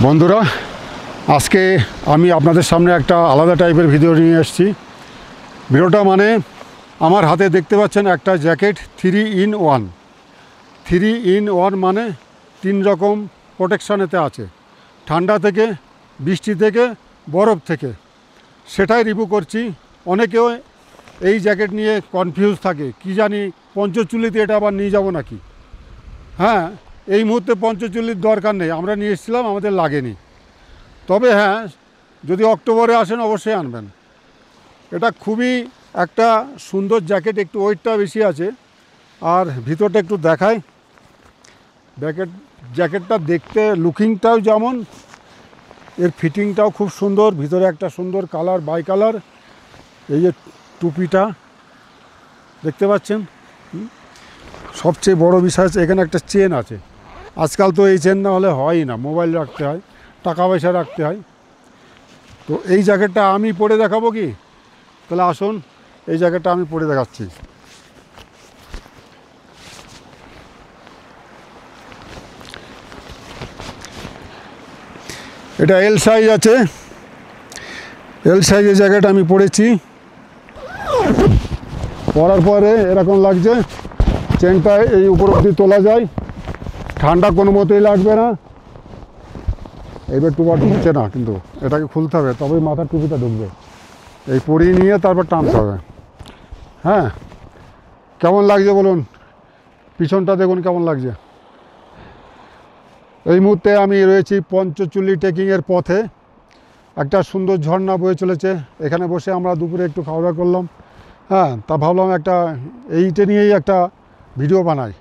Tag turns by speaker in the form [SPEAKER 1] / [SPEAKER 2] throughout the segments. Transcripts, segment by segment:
[SPEAKER 1] বন্ধুরা, আজকে আমি আপনাদের সামনে একটা আলাদা টাইপের ভিডিও নিয়ে এসেছি। ভিডিওটা মানে আমার হাতে দেখতে পাচ্ছেন একটা জ্যাকেট 3-in-1। 3-in-1 মানে 3 রকম প্রোটেকশন এতে আছে, ঠান্ডা থেকে, বৃষ্টি থেকে, বরফ থেকে। সেটাই রিভিউ করছি। অনেকেও এই জ্যাকেট নিয়ে কনফিউজ থাকে, কি জানি পঞ্চচুল্লিতে এটা আবার নিয়ে যাব নাকি। হ্যাঁ, এই মুহূর্তে পঞ্চচুল্লির দরকার নেই, আমরা নিয়ে এসেছিলাম, আমাদের লাগেনি। তবে হ্যাঁ, যদি অক্টোবরে আসেন অবশ্যই আনবেন। এটা খুবই একটা সুন্দর জ্যাকেট, একটু ওয়েটটা বেশি আছে। আর ভিতরটা একটু দেখাই। জ্যাকেটটা দেখতে লুকিংটাও যেমন, এর ফিটিংটাও খুব সুন্দর। ভিতরে একটা সুন্দর কালার, বাই কালার। এই যে টুপিটা দেখতে পাচ্ছেন। সবচেয়ে বড় বিষয় হচ্ছে এখানে একটা চেন আছে। আজকাল তো এই চেন না হলে হয়ই না, মোবাইল রাখতে হয়, টাকা পয়সা রাখতে হয়। তো এই জ্যাকেটটা আমি পরে দেখাবো কি? তাহলে আসুন, এই জ্যাকেটটা আমি পরে দেখাচ্ছি। এটা এল সাইজ আছে, এল সাইজের জ্যাকেট আমি পরেছি। পরার পরে এরকম লাগছে, চেনটা এই উপর অবধি তোলা যায়, ঠান্ডা কোনো মতেই লাগবে না। এইবার টুপা ঢুকছে না, কিন্তু এটাকে খুলতে হবে, তবেই মাথার টুপিটা ঢুকবে। এই পরিয়ে নিয়ে তারপর টানতে হবে। হ্যাঁ, কেমন লাগছে বলুন? পিছনটা দেখুন কেমন লাগছে। এই মুহূর্তে আমি রয়েছি পঞ্চচুল্লি ট্রেকিংয়ের পথে। একটা সুন্দর ঝর্ণা বয়ে চলেছে, এখানে বসে আমরা দুপুরে একটু খাওয়া দাওয়া করলাম। হ্যাঁ, তা ভাবলাম এইটা নিয়েই একটা ভিডিও বানাই,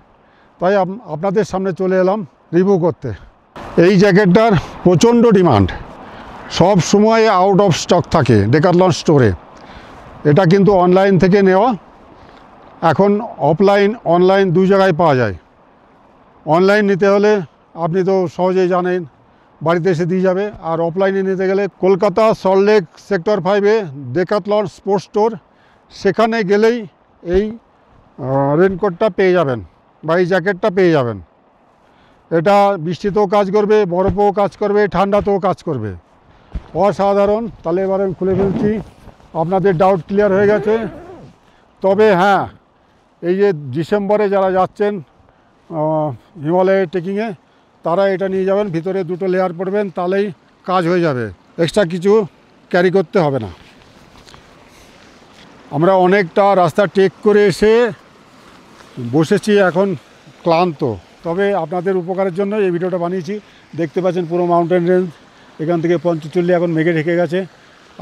[SPEAKER 1] তাই আপনাদের সামনে চলে এলাম রিভিউ করতে। এই জ্যাকেটটার প্রচণ্ড ডিমান্ড, সব সময় আউট অফ স্টক থাকে ডেকাথলন স্টোরে। এটা কিন্তু অনলাইন থেকে নেওয়া, এখন অফলাইন অনলাইন দুই জায়গায় পাওয়া যায়। অনলাইন নিতে হলে আপনি তো সহজেই জানেন, বাড়িতে এসে দিয়ে যাবে। আর অফলাইনে নিতে গেলে কলকাতা সল্টলেক সেক্টর 5-এ ডেকাথলন স্পোর্টস স্টোর, সেখানে গেলেই এই রেনকোটটা পেয়ে যাবেন বা এই জ্যাকেটটা পেয়ে যাবেন। এটা বৃষ্টিতেও কাজ করবে, বরফেও কাজ করবে, ঠান্ডাতেও কাজ করবে, অসাধারণ। তাহলে এবার আমি খুলে ফেলছি, আপনাদের ডাউট ক্লিয়ার হয়ে গেছে। তবে হ্যাঁ, এই যে ডিসেম্বরে যারা যাচ্ছেন হিমালয়ে ট্রেকিংয়ে, তারা এটা নিয়ে যাবেন, ভিতরে 2টো লেয়ার পরবেন, তাহলেই কাজ হয়ে যাবে, এক্সট্রা কিছু ক্যারি করতে হবে না। আমরা অনেকটা রাস্তা ট্রেক করে এসে বসেছি, এখন ক্লান্ত। তবে আপনাদের উপকারের জন্য এই ভিডিওটা বানিয়েছি। দেখতে পাচ্ছেন পুরো মাউন্টেন রেঞ্জ, এখান থেকে পঞ্চচুল্লি এখন মেঘে ঢেকে গেছে,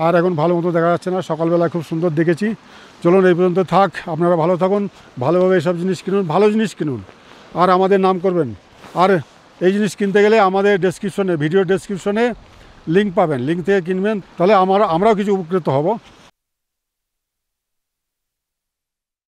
[SPEAKER 1] আর এখন ভালো মতো দেখা যাচ্ছে না। সকালবেলা খুব সুন্দর দেখেছি। চলুন এই পর্যন্ত থাক, আপনারা ভালো থাকুন, ভালোভাবে এসব জিনিস কিনুন, ভালো জিনিস কিনুন, আর আমাদের নাম করবেন। আর এই জিনিস কিনতে গেলে আমাদের ডেসক্রিপশনে, ভিডিও ডেসক্রিপশনে লিঙ্ক পাবেন, লিঙ্ক থেকে কিনবেন, তাহলে আমরাও কিছু উপকৃত হব।